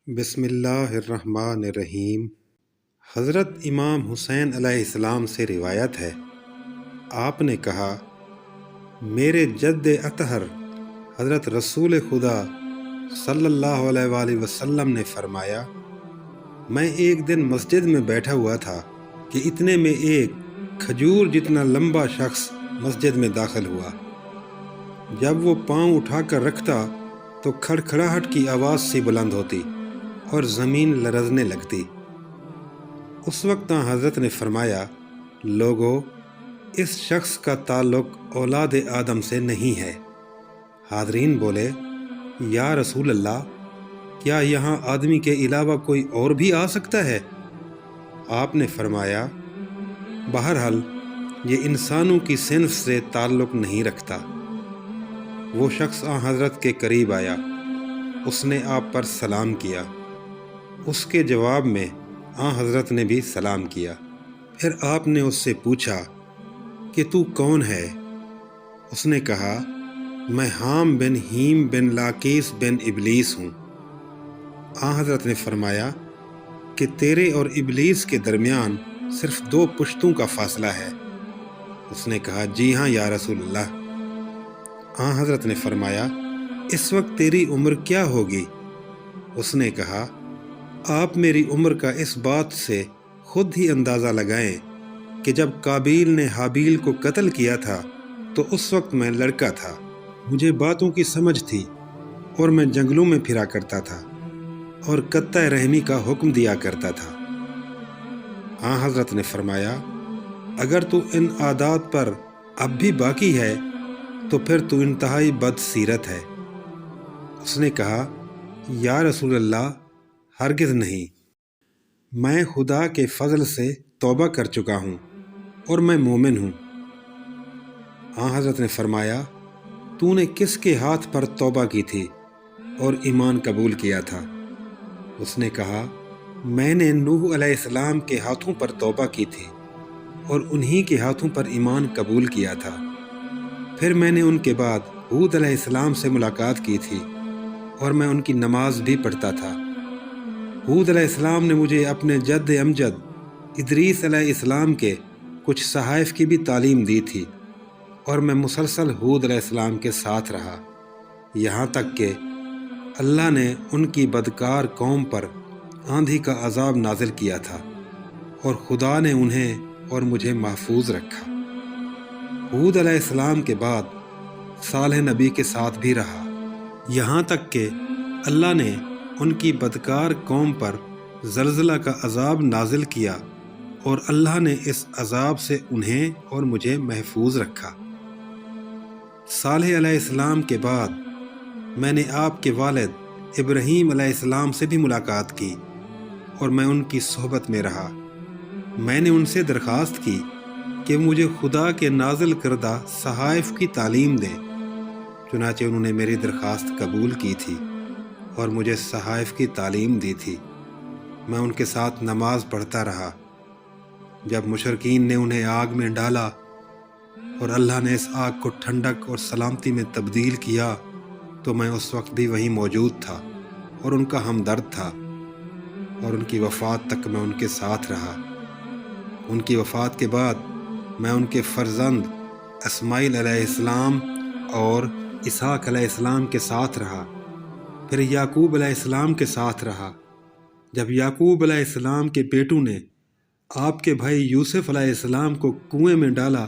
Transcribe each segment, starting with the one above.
بسم اللہ الرحمن الرحیم۔ حضرت امام حسین علیہ السلام سے روایت ہے، آپ نے کہا، میرے جد اطہر حضرت رسول خدا صلی اللہ علیہ وآلہ وسلم نے فرمایا، میں ایک دن مسجد میں بیٹھا ہوا تھا کہ اتنے میں ایک کھجور جتنا لمبا شخص مسجد میں داخل ہوا۔ جب وہ پاؤں اٹھا کر رکھتا تو کھڑکھڑاہٹ کی آواز سی بلند ہوتی اور زمین لرزنے لگتی۔ اس وقت حضرت نے فرمایا، لوگو، اس شخص کا تعلق اولاد آدم سے نہیں ہے۔ حاضرین بولے، یا رسول اللہ، کیا یہاں آدمی کے علاوہ کوئی اور بھی آ سکتا ہے؟ آپ نے فرمایا، بہرحال یہ انسانوں کی صنف سے تعلق نہیں رکھتا۔ وہ شخص حضرت کے قریب آیا، اس نے آپ پر سلام کیا۔ اس کے جواب میں حضرت نے بھی سلام کیا۔ پھر آپ نے اس سے پوچھا کہ تو کون ہے؟ اس نے کہا، میں حام بن ہیم بن لاقیس بن ابلیس ہوں۔ حضرت نے فرمایا کہ تیرے اور ابلیس کے درمیان صرف 2 پشتوں کا فاصلہ ہے۔ اس نے کہا، جی ہاں یا رسول اللہ۔ حضرت نے فرمایا، اس وقت تیری عمر کیا ہوگی؟ اس نے کہا، آپ میری عمر کا اس بات سے خود ہی اندازہ لگائیں کہ جب قابیل نے حابیل کو قتل کیا تھا تو اس وقت میں لڑکا تھا، مجھے باتوں کی سمجھ تھی اور میں جنگلوں میں پھرا کرتا تھا اور قطع رحمی کا حکم دیا کرتا تھا۔ حضرت نے فرمایا، اگر تو ان عادات پر اب بھی باقی ہے تو پھر تو انتہائی بد سیرت ہے۔ اس نے کہا، یا رسول اللہ، ہرگز نہیں، میں خدا کے فضل سے توبہ کر چکا ہوں اور میں مومن ہوں۔ حضرت نے فرمایا، تو نے کس کے ہاتھ پر توبہ کی تھی اور ایمان قبول کیا تھا؟ اس نے کہا، میں نے نوح علیہ السلام کے ہاتھوں پر توبہ کی تھی اور انہی کے ہاتھوں پر ایمان قبول کیا تھا۔ پھر میں نے ان کے بعد ہود علیہ السلام سے ملاقات کی تھی اور میں ان کی نماز بھی پڑھتا تھا۔ ہود علیہ السلام نے مجھے اپنے جد امجد ادریس علیہ السلام کے کچھ صحائف کی بھی تعلیم دی تھی اور میں مسلسل ہود علیہ السلام کے ساتھ رہا، یہاں تک کہ اللہ نے ان کی بدکار قوم پر آندھی کا عذاب نازل کیا تھا اور خدا نے انہیں اور مجھے محفوظ رکھا۔ ہود علیہ السلام کے بعد صالح نبی کے ساتھ بھی رہا، یہاں تک کہ اللہ نے ان کی بدکار قوم پر زلزلہ کا عذاب نازل کیا اور اللہ نے اس عذاب سے انہیں اور مجھے محفوظ رکھا۔ صالح علیہ السلام کے بعد میں نے آپ کے والد ابراہیم علیہ السلام سے بھی ملاقات کی اور میں ان کی صحبت میں رہا۔ میں نے ان سے درخواست کی کہ مجھے خدا کے نازل کردہ صحائف کی تعلیم دیں، چنانچہ انہوں نے میری درخواست قبول کی تھی اور مجھے صحائف کی تعلیم دی تھی۔ میں ان کے ساتھ نماز پڑھتا رہا۔ جب مشرکین نے انہیں آگ میں ڈالا اور اللہ نے اس آگ کو ٹھنڈک اور سلامتی میں تبدیل کیا تو میں اس وقت بھی وہیں موجود تھا اور ان کا ہمدرد تھا، اور ان کی وفات تک میں ان کے ساتھ رہا۔ ان کی وفات کے بعد میں ان کے فرزند اسماعیل علیہ السلام اور اسحاق علیہ السلام کے ساتھ رہا، پھر یعقوب علیہ السلام کے ساتھ رہا۔ جب یعقوب علیہ السلام کے بیٹوں نے آپ کے بھائی یوسف علیہ السلام کو کنویں میں ڈالا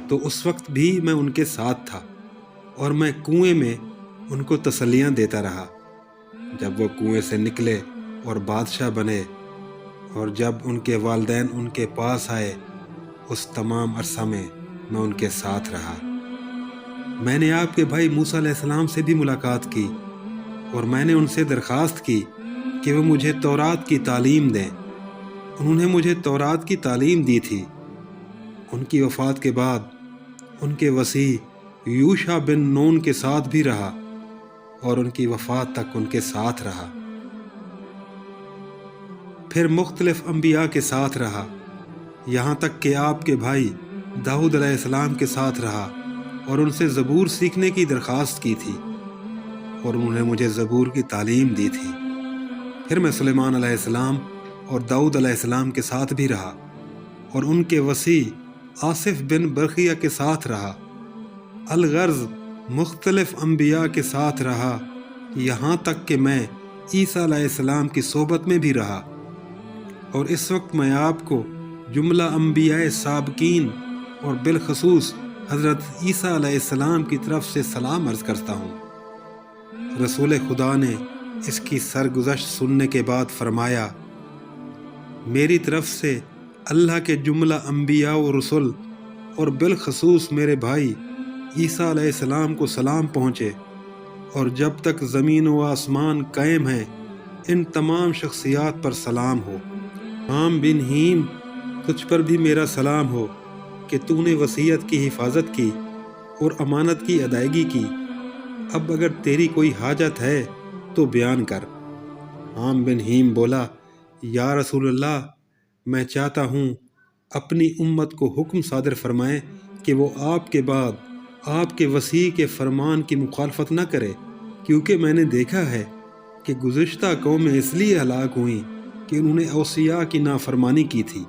تو اس وقت بھی میں ان کے ساتھ تھا اور میں کنویں میں ان کو تسلیاں دیتا رہا۔ جب وہ کنویں سے نکلے اور بادشاہ بنے اور جب ان کے والدین ان کے پاس آئے، اس تمام عرصہ میں میں ان کے ساتھ رہا۔ میں نے آپ کے بھائی موسیٰ علیہ السلام سے بھی ملاقات کی اور میں نے ان سے درخواست کی کہ وہ مجھے تورات کی تعلیم دیں۔ انہوں نے مجھے تورات کی تعلیم دی تھی۔ ان کی وفات کے بعد ان کے وصی یوشع بن نون کے ساتھ بھی رہا اور ان کی وفات تک ان کے ساتھ رہا۔ پھر مختلف انبیاء کے ساتھ رہا، یہاں تک کہ آپ کے بھائی داؤد علیہ السلام کے ساتھ رہا اور ان سے زبور سیکھنے کی درخواست کی تھی اور انہوں نے مجھے زبور کی تعلیم دی تھی۔ پھر میں سلیمان علیہ السلام اور داؤد علیہ السلام کے ساتھ بھی رہا اور ان کے وصی آصف بن برقیہ کے ساتھ رہا، الغرض مختلف انبیاء کے ساتھ رہا، یہاں تک کہ میں عیسیٰ علیہ السلام کی صحبت میں بھی رہا۔ اور اس وقت میں آپ کو جملہ انبیاء سابقین اور بالخصوص حضرت عیسیٰ علیہ السلام کی طرف سے سلام عرض کرتا ہوں۔ رسول خدا نے اس کی سرگزشت سننے کے بعد فرمایا، میری طرف سے اللہ کے جملہ انبیاء و رسول اور بالخصوص میرے بھائی عیسیٰ علیہ السلام کو سلام پہنچے، اور جب تک زمین و آسمان قائم ہیں ان تمام شخصیات پر سلام ہو۔ عام بن ہیم، تجھ پر بھی میرا سلام ہو کہ تو نے وصیت کی حفاظت کی اور امانت کی ادائیگی کی۔ اب اگر تیری کوئی حاجت ہے تو بیان کر۔ عام بن ہیم بولا، یا رسول اللہ، میں چاہتا ہوں اپنی امت کو حکم صادر فرمائیں کہ وہ آپ کے بعد آپ کے وصی کے فرمان کی مخالفت نہ کرے، کیونکہ میں نے دیکھا ہے کہ گزشتہ قومیں اس لیے ہلاک ہوئیں کہ انہوں نے اوصیاء کی نافرمانی کی تھی۔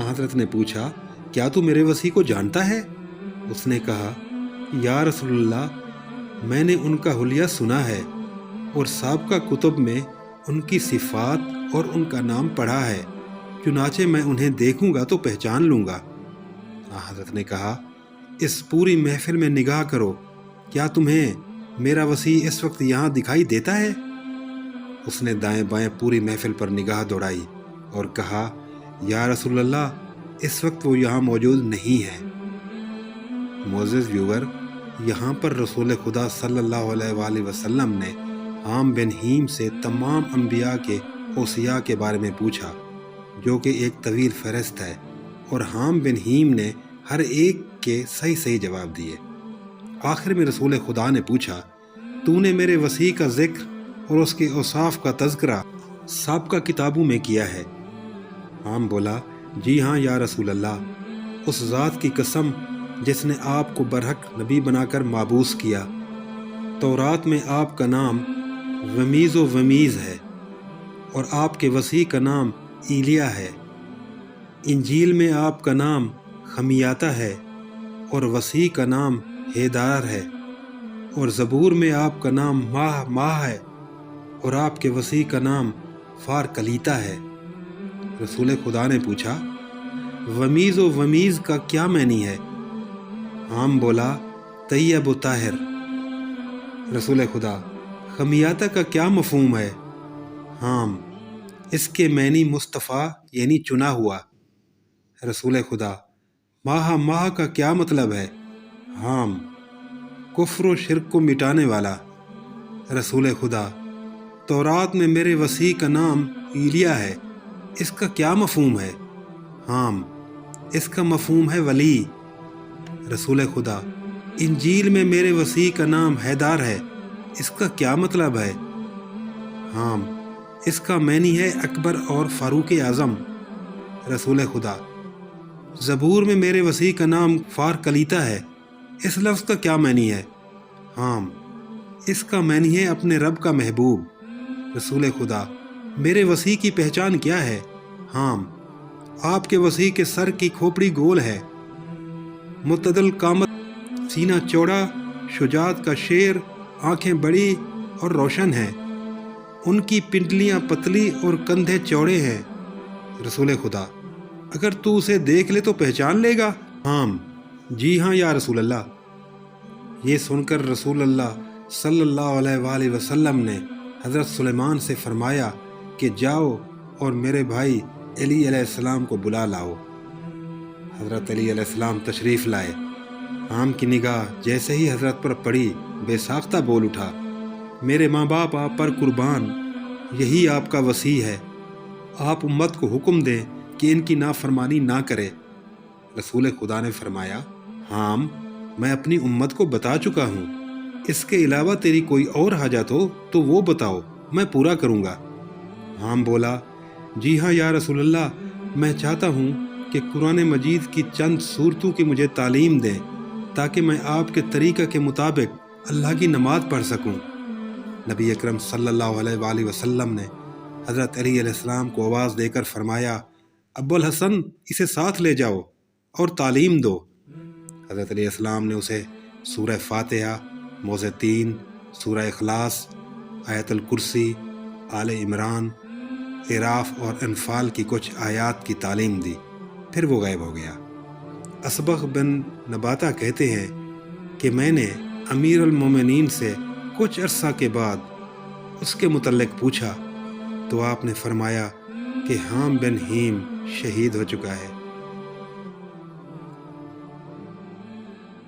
حضرت نے پوچھا، کیا تو میرے وصی کو جانتا ہے؟ اس نے کہا، یا رسول اللہ، میں نے ان کا حلیہ سنا ہے اور سابقہ کتب میں ان کی صفات اور ان کا نام پڑھا ہے، چنانچہ میں انہیں دیکھوں گا تو پہچان لوں گا۔ حضرت نے کہا، اس پوری محفل میں نگاہ کرو، کیا تمہیں میرا وصی اس وقت یہاں دکھائی دیتا ہے؟ اس نے دائیں بائیں پوری محفل پر نگاہ دوڑائی اور کہا، یا رسول اللہ، اس وقت وہ یہاں موجود نہیں ہے۔ معزز ویور، یہاں پر رسول خدا صلی اللہ علیہ وآلہ وسلم نے عام بن ہیم سے تمام انبیاء کے اوصیاء کے بارے میں پوچھا، جو کہ ایک طویل فہرست ہے، اور عام بن ہیم نے ہر ایک کے صحیح صحیح جواب دیے۔ آخر میں رسول خدا نے پوچھا، تو نے میرے وصی کا ذکر اور اس کے اوصاف کا تذکرہ سابقہ کتابوں میں کیا ہے؟ عام بولا، جی ہاں یا رسول اللہ، اس ذات کی قسم جس نے آپ کو برحق نبی بنا کر مابعوث کیا۔ تورات میں آپ کا نام ومیز و ومیز ہے، اور آپ کے وصی کا نام ایلیا ہے۔ انجیل میں آپ کا نام خمیاتہ ہے اور وصی کا نام ہیدار ہے، اور زبور میں آپ کا نام ماہ ہے اور آپ کے وصی کا نام فار کلیتا ہے۔ رسول خدا نے پوچھا، ومیز و ومیز کا کیا معنی ہے؟ عام بولا، طیب و طاہر۔ رسول خدا، خمیاتہ کا کیا مفہوم ہے؟ عام، اس کے معنی مصطفیٰ یعنی چنا ہوا۔ رسول خدا، ماہ کا کیا مطلب ہے؟ عام، کفر و شرک کو مٹانے والا۔ رسول خدا، تورات میں میرے وصی کا نام ایلیا ہے، اس کا کیا مفہوم ہے؟ عام، اس کا مفہوم ہے ولی۔ رسول خدا، انجیل میں میرے وصی کا نام حیدار ہے، اس کا کیا مطلب ہے؟ عام، اس کا معنی ہے اکبر اور فاروق اعظم۔ رسول خدا، زبور میں میرے وصی کا نام فار کلیتا ہے، اس لفظ کا کیا معنی ہے؟ عام، اس کا معنی ہے اپنے رب کا محبوب۔ رسول خدا، میرے وصی کی پہچان کیا ہے؟ عام، آپ کے وصی کے سر کی کھوپڑی گول ہے، متعدل قامت، سینہ چوڑا، شجاعت کا شیر، آنکھیں بڑی اور روشن ہیں، ان کی پنڈلیاں پتلی اور کندھے چوڑے ہیں۔ رسول خدا، اگر تو اسے دیکھ لے تو پہچان لے گا؟ عام، جی ہاں یا رسول اللہ۔ یہ سن کر رسول اللہ صلی اللہ علیہ وآلہ وسلم نے حضرت سلیمان سے فرمایا کہ جاؤ اور میرے بھائی علی علیہ السلام کو بلا لاؤ۔ حضرت علی علیہ السلام تشریف لائے۔ عام کی نگاہ جیسے ہی حضرت پر پڑی، بے ساختہ بول اٹھا، میرے ماں باپ آپ پر قربان، یہی آپ کا وصی ہے، آپ امت کو حکم دیں کہ ان کی نافرمانی نہ کرے۔ رسول خدا نے فرمایا، عام، میں اپنی امت کو بتا چکا ہوں، اس کے علاوہ تیری کوئی اور حاجت ہو تو وہ بتاؤ، میں پورا کروں گا۔ عام بولا، جی ہاں یا رسول اللہ، میں چاہتا ہوں کہ قرآن مجید کی چند صورتوں کی مجھے تعلیم دیں تاکہ میں آپ کے طریقہ کے مطابق اللہ کی نماز پڑھ سکوں۔ نبی اکرم صلی اللہ علیہ وآلہ وسلم نے حضرت علی علیہ السلام کو آواز دے کر فرمایا، ابو الحسن اسے ساتھ لے جاؤ اور تعلیم دو۔ حضرت علیہ السلام نے اسے سورہ فاتحہ، موعظتین، سورہ اخلاص، آیت الکرسی، آل عمران، اعراف اور انفال کی کچھ آیات کی تعلیم دی، پھر وہ غائب ہو گیا۔ اسبغ بن نباتہ کہتے ہیں کہ میں نے امیر المومنین سے کچھ عرصہ کے بعد اس کے متعلق پوچھا تو آپ نے فرمایا کہ حام بن ہیم شہید ہو چکا ہے۔